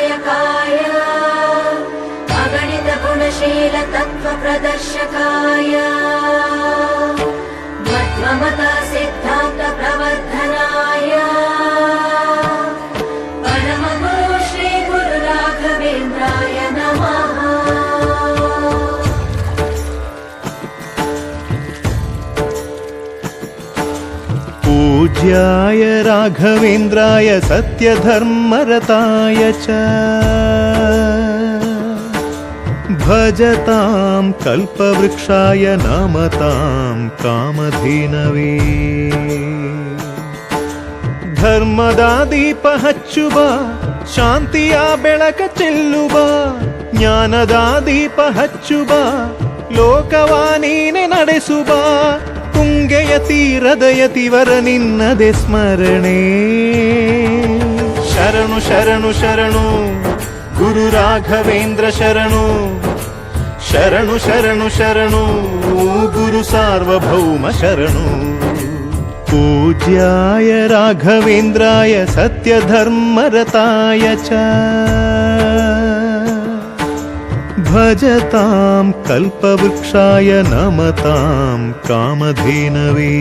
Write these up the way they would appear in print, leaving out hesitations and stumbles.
नायकाय अगणित गुणशील तत्व प्रदर्शकाय मत सिद्धांत प्रवर्धनाय परम गुरु श्री गुरु राघवेंद्राय नमः। पूज्याय राघवेन्द्राय सत्यधर्मरताय च भजतां कल्पवृक्षाय नमतां कामधेनवे। ಧರ್ಮದ ದೀಪ ಹಚ್ಚುವ ಶಾಂತಿಯ ಬೆಳಕ ಚೆಲ್ಲುವ ಜ್ಞಾನದ ದೀಪ ಹಚ್ಚುವ ಲೋಕವ ನೀನೆ ನಡೆಸುವ ತುಂಗೆಯ ತೀರದ ಯತಿವರ ನಿನ್ನದೆ ಸ್ಮರಣೆ ಶರಣು ಶರಣು ಶರಣು ಗುರು ರಾಘವೇಂದ್ರ ಶರಣು ಶರಣು ಶರಣು ಶರಣು ಗುರು ಸಾರ್ವಭೌಮ ಶರಣು। पूज्याय राघवेन्द्राय सत्यधर्मरताय च भजतां कल्पवृक्षाय नमतां कामधेनवे।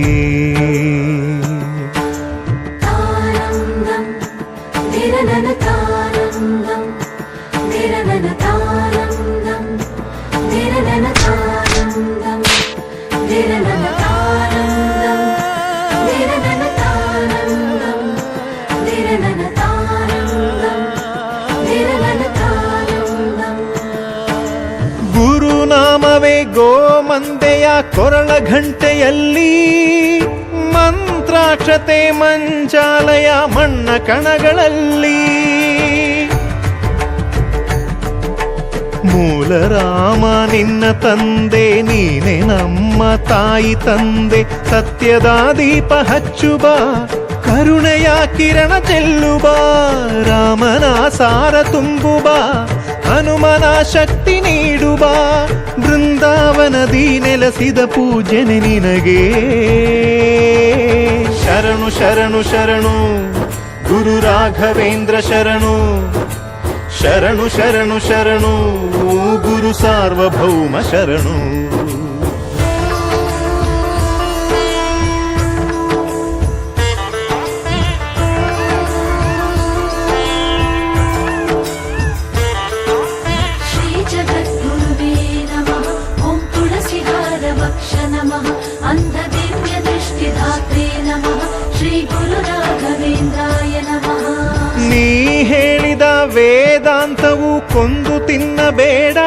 ಗುರುನಾಮವೇ ಗೋಮಂದೆಯ ಕೊರಳ ಘಂಟೆಯಲ್ಲಿ ಮಂತ್ರಾಕ್ಷತೆ ಮಂಚಾಲಯ ಮಣ್ಣ ಕಣಗಳಲ್ಲಿ ಮೂಲ ರಾಮ ನಿನ್ನ ತಂದೆ ನೀನೆ ನಮ್ಮ ತಾಯಿ ತಂದೆ ಸತ್ಯದ ದೀಪ ಹಚ್ಚುವ ಕರುಣೆಯ ಕಿರಣ ಚೆಲ್ಲುವ ರಾಮನ ಸಾರ ತುಂಬುವ ಹನುಮನ ಶಕ್ತಿ ನೀಡುವ ಬೃಂದಾವನದಿ ನೆಲೆಸಿದ ಪೂಜನೆ ನಿನಗೆ ಶರಣು ಶರಣು ಶರಣು ಗುರು ರಾಘವೇಂದ್ರ ಶರಣು ಶರಣು ಶರಣು ಶರಣು ಗುರು ಸಾರ್ವಭೌಮ ಶರಣು। ನೀ ಹೇಳಿದ ವೇದಾಂತವು ಕೊಂದು ತಿನ್ನಬೇಡ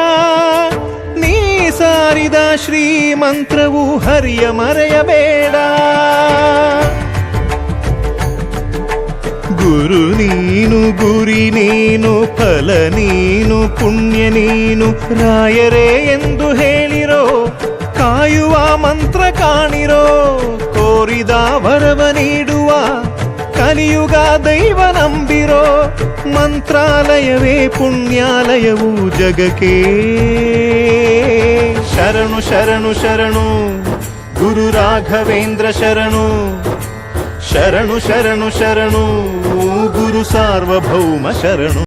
ನೀ ಸಾರಿದ ಶ್ರೀಮಂತ್ರವು ಹರಿಯ ಮರೆಯಬೇಡ ಗುರು ನೀನು ಗುರಿ ನೀನು ಫಲ ನೀನು ಪುಣ್ಯ ನೀನು ರಾಯರೇ ಎಂದು ಹೇಳಿರೋ ಕಾಯುವ ಮಂತ್ರ ಕಾಣಿರೋ ಕೋರಿದ ವರವ ನೀಡುವ ಕಲಿಯುಗ ದೈವ ನಂಬಿರೋ ಮಂತ್ರಾಲಯವೇ ಪುಣ್ಯಾಲಯವು ಜಗಕ್ಕೆ ಶರಣು ಶರಣು ಶರಣು ಗುರು ರಾಘವೇಂದ್ರ ಶರಣು ಶರಣು ಶರಣು ಶರಣು ಗುರು ಸಾರ್ವಭೌಮ ಶರಣು।